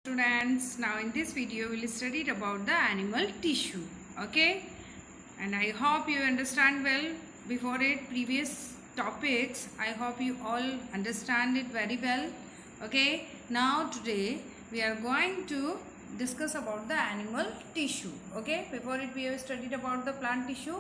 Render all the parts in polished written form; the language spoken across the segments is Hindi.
Students, now in this video we'll study about the animal tissue. Okay, and I hope you understand well before it previous topics. I hope you all understand it very well. Okay, now today we are going to discuss about the animal tissue. Okay, before it we have studied about the plant tissue.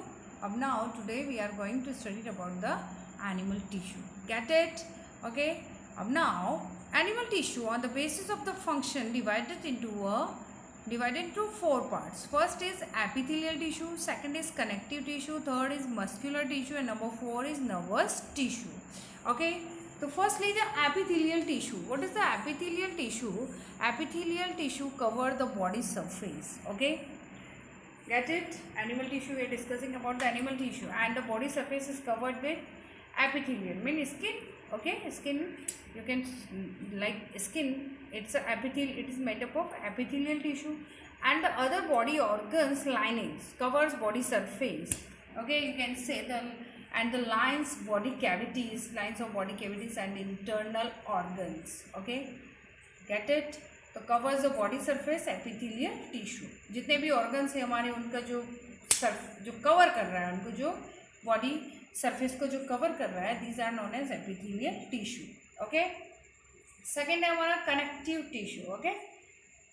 Now today we are going to study about the animal tissue. Get it? Okay, now animal tissue on the basis of the function divided into four parts. First is epithelial tissue, second is connective tissue, third is muscular tissue, and number four is nervous tissue. Okay, so firstly the epithelial tissue. What is the epithelial tissue? Epithelial tissue cover the body surface. Okay, get it? Animal tissue, we are discussing about the animal tissue, and the body surface is covered with epithelial, mean skin. Okay, skin, you can like skin, it's a epithelial, it is made up of epithelial tissue, and the other body organs linings covers body surface. Okay, you can say them, and the lines of body cavities and internal organs. Okay, get it? तो covers the body surface epithelial tissue. जितने भी ऑर्गन्स हैं हमारे, उनका जो कवर कर रहा है, उनको जो बॉडी सरफेस को जो कवर कर रहा है, these are known as epithelial tissue. Okay, second है हमारा कनेक्टिव टिश्यू. ओके,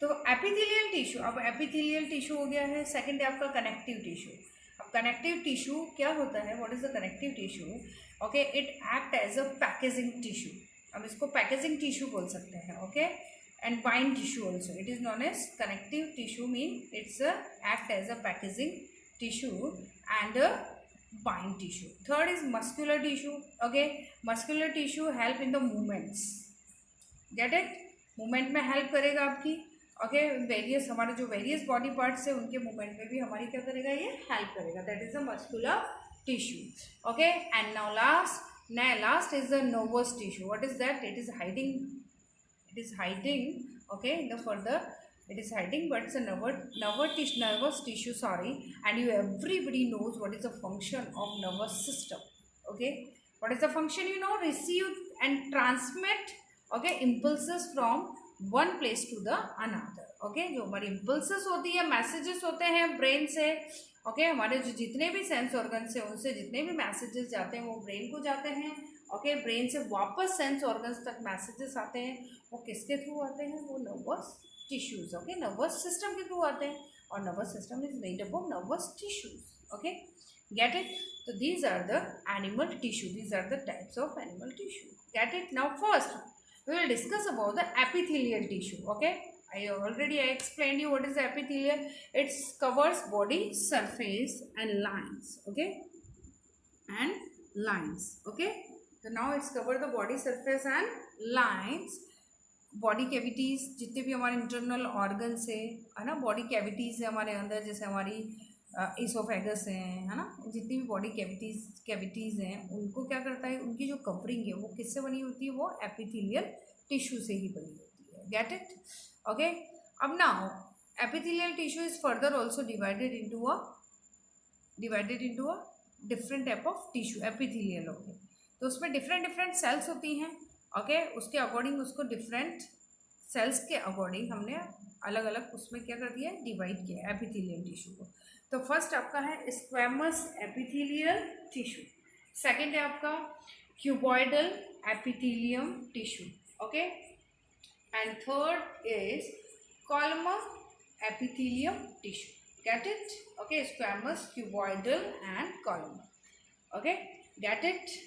तो एपिथेलियल टिश्यू, अब एपिथेलियल टिश्यू हो गया है. सेकेंड है आपका कनेक्टिव टिश्यू. अब कनेक्टिव टिश्यू क्या होता है? What is the connective tissue? Okay, it act as a packaging tissue. अब इसको पैकेजिंग टिश्यू बोल सकते हैं. Okay, and bind tissue also, it is known as connective tissue, mean it's a act as a packaging tissue and a bind tissue. Third is muscular tissue. Okay, muscular tissue help in the movements. Get it? movement में help करेगा आपकी. ओके, वेरियस हमारे जो वेरियस बॉडी पार्ट्स है उनके मूवमेंट में भी हमारी क्या करेगा? ये हेल्प करेगा. That is the muscular tissue. Okay, and now last is the nervous tissue. What is that? It is hiding. Okay, in the further it is hiding, but it's a nervous tissue, sorry. And everybody knows what is the function of nervous system. Okay, what is the function? Receive and transmit, okay, impulses from one place to the another. Okay, जो हमारी impulses होती है, messages होते हैं ब्रेन से. ओके, हमारे जो जितने भी सेंस ऑर्गन्स हैं उनसे जितने भी मैसेजेस जाते हैं वो ब्रेन को जाते हैं. ओके, ब्रेन से वापस सेंस ऑर्गन्स तक मैसेजेस आते हैं. वो किसके थ्रू आते हैं? वो nervous tissues. Okay, nervous system के थ्रू आते हैं, और nervous system is made up of nervous tissues. Okay, get it? तो these are the animal tissue, these are the types of animal tissue. Get it? Now first we will discuss about the epithelial tissue. Okay, I explained you what is the epithelial. It covers body surface and lines. Okay, and lines. Okay, so now it's covered the body surface and lines. Body cavities, जितने भी हमारे इंटरनल ऑर्गन्स है ना, बॉडी कैविटीज़ है हमारे अंदर, जैसे हमारी इसोफेगस है ना, जितनी भी बॉडी कैविटीज़ हैं उनको क्या करता है? उनकी जो कवरिंग है वो किससे बनी होती है? वो एपिथेलियल टिश्यू से ही बनी होती है. Gate it? ओके, अब now epithelial tissue is further also divided into a different type of tissue, epithelial. Okay, तो उसमें डिफरेंट सेल्स होती हैं. ओके, उसके अकॉर्डिंग उसको डिफरेंट सेल्स के अकॉर्डिंग हमने अलग अलग उसमें क्या कर दिया? डिवाइड किया एपिथेलियल टिश्यू को. तो फर्स्ट आपका है स्क्वैमस एपिथेलियल टिश्यू. सेकंड है आपका cuboidal epithelium tissue. Okay, and third is columnar epithelium tissue. Get it? Okay, squamous, cuboidal and columnar. Okay, get it?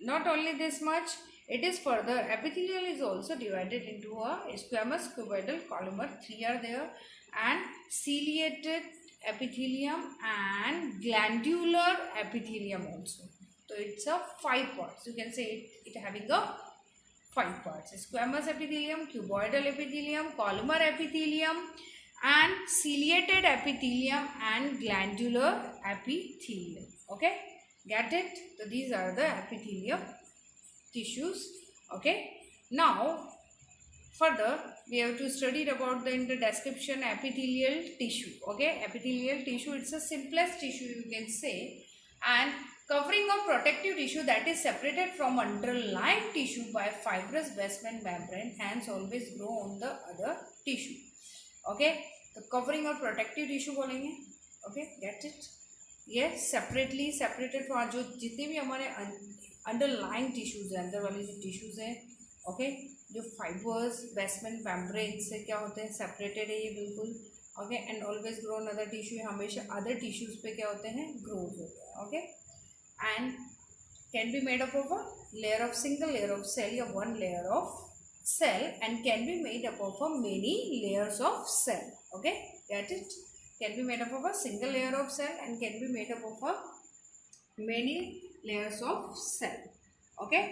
Not only this much, it is further, epithelial is also divided into a squamous, cuboidal, columnar, 3 are there, and ciliated epithelium and glandular epithelium also. So it's a 5 parts. You can say it having a 5 parts: squamous epithelium, cuboidal epithelium, columnar epithelium, and ciliated epithelium and glandular epithelium. Okay, get it? So these are the epithelial tissues. Okay, now further we have to study about in the description epithelial tissue. Okay, epithelial tissue, it's the simplest tissue you can say, and covering of protective tissue that is separated from underlying tissue by fibrous basement membrane, hence always grow on the other tissue. Okay, तो कवरिंग और प्रोटेक्टिव टिश्यू बोलेंगे. Okay, get it. ये सेपरेटली सेपरेटेड फॉर जो जितने भी हमारे अंडरलाइंग टिश्यूज़ हैं, अंदर वाले जो टिश्यूज़ हैं, ओके, जो फाइबर्स बेसमेंट मेम्ब्रेन से क्या होते हैं, सेपरेटेड है ये बिल्कुल. Okay, and always grow in other tissue, हमेशा अदर टिश्यूज़ पे क्या होते हैं, ग्रोथ होते हैं. Okay, and can be made up of a layer of single layer of cell या one layer of cell and can be made up of a many layers of cell. Okay, get it? Can be made up of a single layer of cell and can be made up of a many layers of cell. Okay,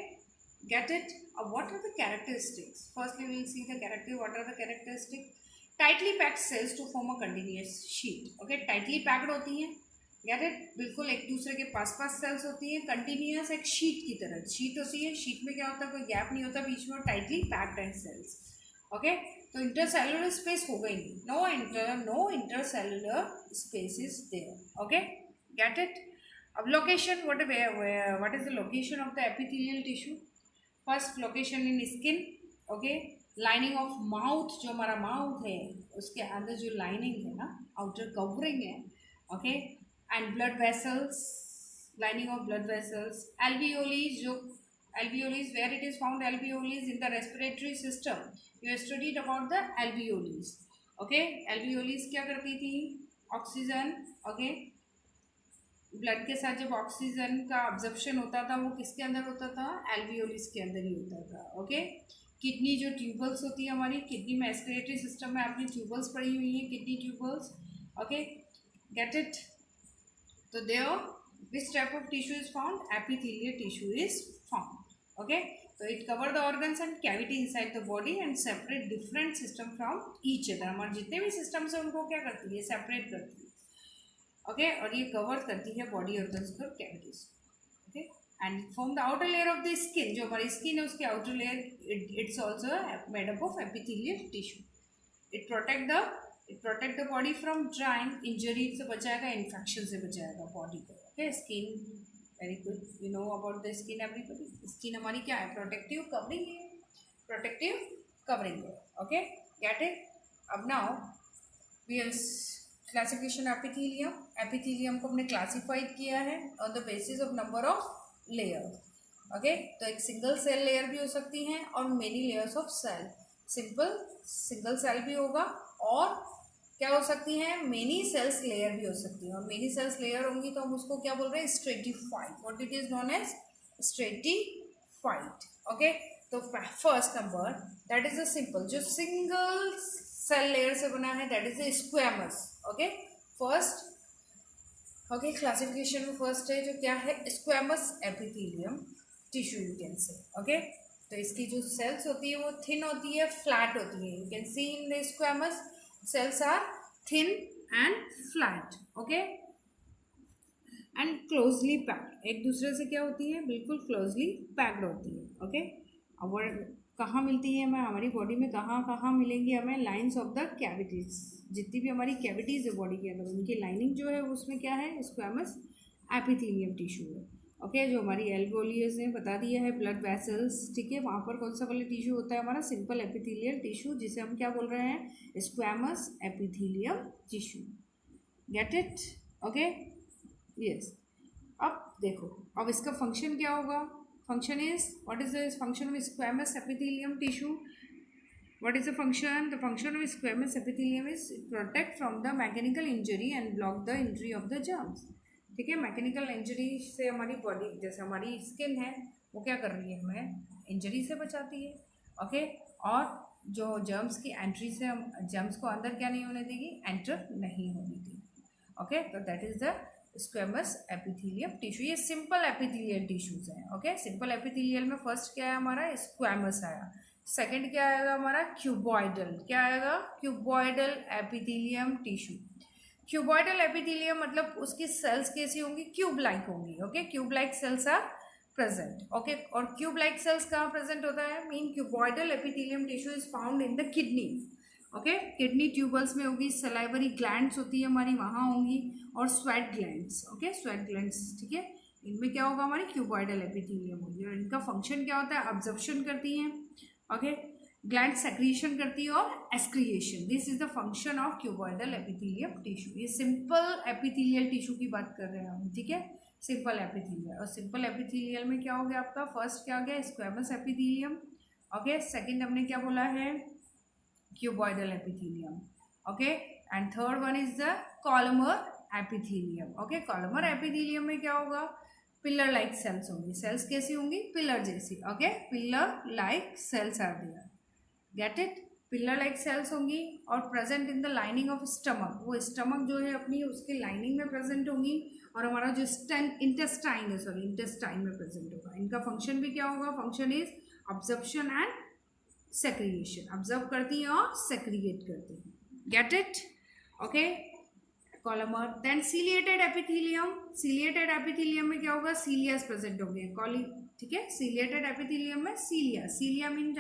get it? What are the characteristics? Firstly, we will see the character. What are the characteristics? Tightly packed cells to form a continuous sheet. Okay, tightly packed होती हैं. Get it? बिल्कुल एक दूसरे के पास सेल्स होती हैं, कंटिन्यूस एक शीट की तरह शीट होती है. शीट में क्या होता है, कोई गैप नहीं होता बीच में, tightly packed and cells. Okay, तो इंटरसेलुलर स्पेस हो गई नहीं, no intercellular space is there. Okay, get it? अब location, what is the location of the epithelial tissue? First location in skin. Okay, lining of mouth, जो हमारा माउथ है उसके अंदर जो लाइनिंग है ना, आउटर कवरिंग है. Okay, and blood vessels, lining of blood vessels. Alveoli, जो alveoli, where it is found, alveoli in the respiratory system. You have studied about the alveoli. Okay, alveoli क्या करती थी? ऑक्सीजन. ओके, ब्लड के साथ जब ऑक्सीजन का अब्जॉर्प्शन होता था वो किसके अंदर होता था? एल्वियोलिस के अंदर ही होता था. ओके, किडनी जो ट्यूबल्स होती है हमारी, किडनी में रेस्पिरेटरी सिस्टम में आपने ट्यूबल्स पढ़ी हुई हैं, kidney tubules. Okay, get it? So there, which type of tissue is found? Epithelial tissue is found. Okay, so it cover the organs and cavity inside the body and separate different system from each other. हमारे जितने भी systems हैं उनको क्या करती है? Separate करती है. Okay, और ये cover करती है body organs और cavities. Okay, and from the outer layer of the skin, जो हमारी skin है उसके outer layer, it's also made up of epithelial tissue. It protect the body from drying, injury से बचाएगा, infection से बचाएगा body को. Okay, skin, very good, we know about the skin everybody. Skin हमारी क्या है? Protective covering है, protective covering है. Okay, get it? अब now we have classification epithelium. Epithelium को हमने classified किया है on the basis of number of layer. Okay, तो एक single cell layer भी हो सकती हैं और many layers of cell. Simple single cell भी होगा और क्या हो सकती हैं? मेनी सेल्स लेयर भी हो सकती है. और मेनी सेल्स लेयर होंगी तो हम उसको क्या बोल रहे हैं? Stratified. What it is known as? Stratified. Okay, तो first number that is a simple, जो सिंगल सेल लेयर से बना है, that is a squamous. Okay, first. Okay, classification में फर्स्ट है जो क्या है? Squamous epithelium tissue you can say. Okay, तो इसकी जो सेल्स होती है वो थिन होती है, फ्लैट होती है. You can see in the squamous cells are thin and flat. okay, and closely packed. एक दूसरे से क्या होती है? बिल्कुल closely packed होती है. okay, और कहाँ मिलती है हमें? हमारी बॉडी में कहाँ मिलेंगी हमें? Lines of the cavities. जितनी भी हमारी कैविटीज है बॉडी के अंदर, उनकी लाइनिंग जो है उसमें क्या है? स्क्वैमस एपिथेलियम टिश्यू है. ओके, जो हमारी एल्वेओलियस ने बता दिया है, ब्लड वेसल्स. ठीक है, वहाँ पर कौन सा वाला टिश्यू होता है? हमारा सिंपल एपिथेलियल टिश्यू, जिसे हम क्या बोल रहे हैं? Squamous epithelium tissue. Get it? Okay, yes. अब देखो, अब इसका फंक्शन क्या होगा? Function is, what is the function of squamous epithelium tissue? What is the function? The function of squamous epithelium is protect from the mechanical injury and block the entry of the germs. ठीक है, मैकेनिकल इंजरी से हमारी बॉडी, जैसे हमारी स्किन है वो क्या कर रही है? हमें इंजरी से बचाती है. ओके, और जो जर्म्स की एंट्री से हम जर्म्स को अंदर क्या नहीं होने देगी? एंटर नहीं होने देगी. ओके, तो that is the squamous epithelium tissue. ये सिंपल एपिथेलियल टिश्यूज हैं. ओके, सिंपल एपिथेलियल में फर्स्ट क्या है हमारा? स्क्वैमस आया. सेकेंड क्या आएगा हमारा? क्यूबॉइडल. क्या आएगा? Cuboidal epithelium tissue. Cuboidal epithelium मतलब उसकी सेल्स कैसी होंगी? क्यूब लाइक होंगी. Okay, cube like cells are present. Okay, और क्यूब लाइक सेल्स कहाँ प्रेजेंट होता है? Mean cuboidal epithelium tissue is found in the kidney. Okay, kidney tubules में होगी. सलाइवरी ग्लैंड्स होती है हमारी, वहाँ होंगी. और sweat glands. Okay, sweat glands. ठीक है, इनमें क्या होगा? हमारी क्यूबॉइडल एपिथेलियम होगी. और इनका फंक्शन क्या होता है? अब्जॉर्प्शन करती हैं. ओके, ग्लैंड सेक्रीशन करती है और excretion. This is the function of cuboidal epithelium tissue. ये सिंपल एपिथेलियल टिश्यू की बात कर रहे हैं हम, ठीक है, सिंपल एपिथेलियल। और सिंपल एपिथेलियल में क्या हो गया आपका, फर्स्ट क्या हो गया, स्क्वेमस एपिथेलियम, ओके, सेकंड हमने क्या बोला है, cuboidal epithelium, okay, and third one is the columnar epithelium, okay. Columnar epithelium में क्या होगा, पिलर लाइक सेल्स होंगी। सेल्स कैसी होंगी, पिलर जैसी, okay, pillar like cells are there, get it, pillar like cells होंगी और present in the lining of stomach. वो स्टमक जो है अपनी उसके लाइनिंग में प्रेजेंट होंगी और हमारा जो इंटेस्टाइन है, सॉरी, इंटेस्टाइन में प्रेजेंट होगा। इनका फंक्शन भी क्या होगा, function is absorption and secretion, absorb करती हैं और सेक्रिएट करती हैं, get it, okay. Columnar, then ciliated epithelium. Ciliated epithelium में क्या होगा, सीलियास प्रेजेंट होंगे, ठीक है। सीलिएटेड एपिथेलियम में सीलिया, सीलिया मीन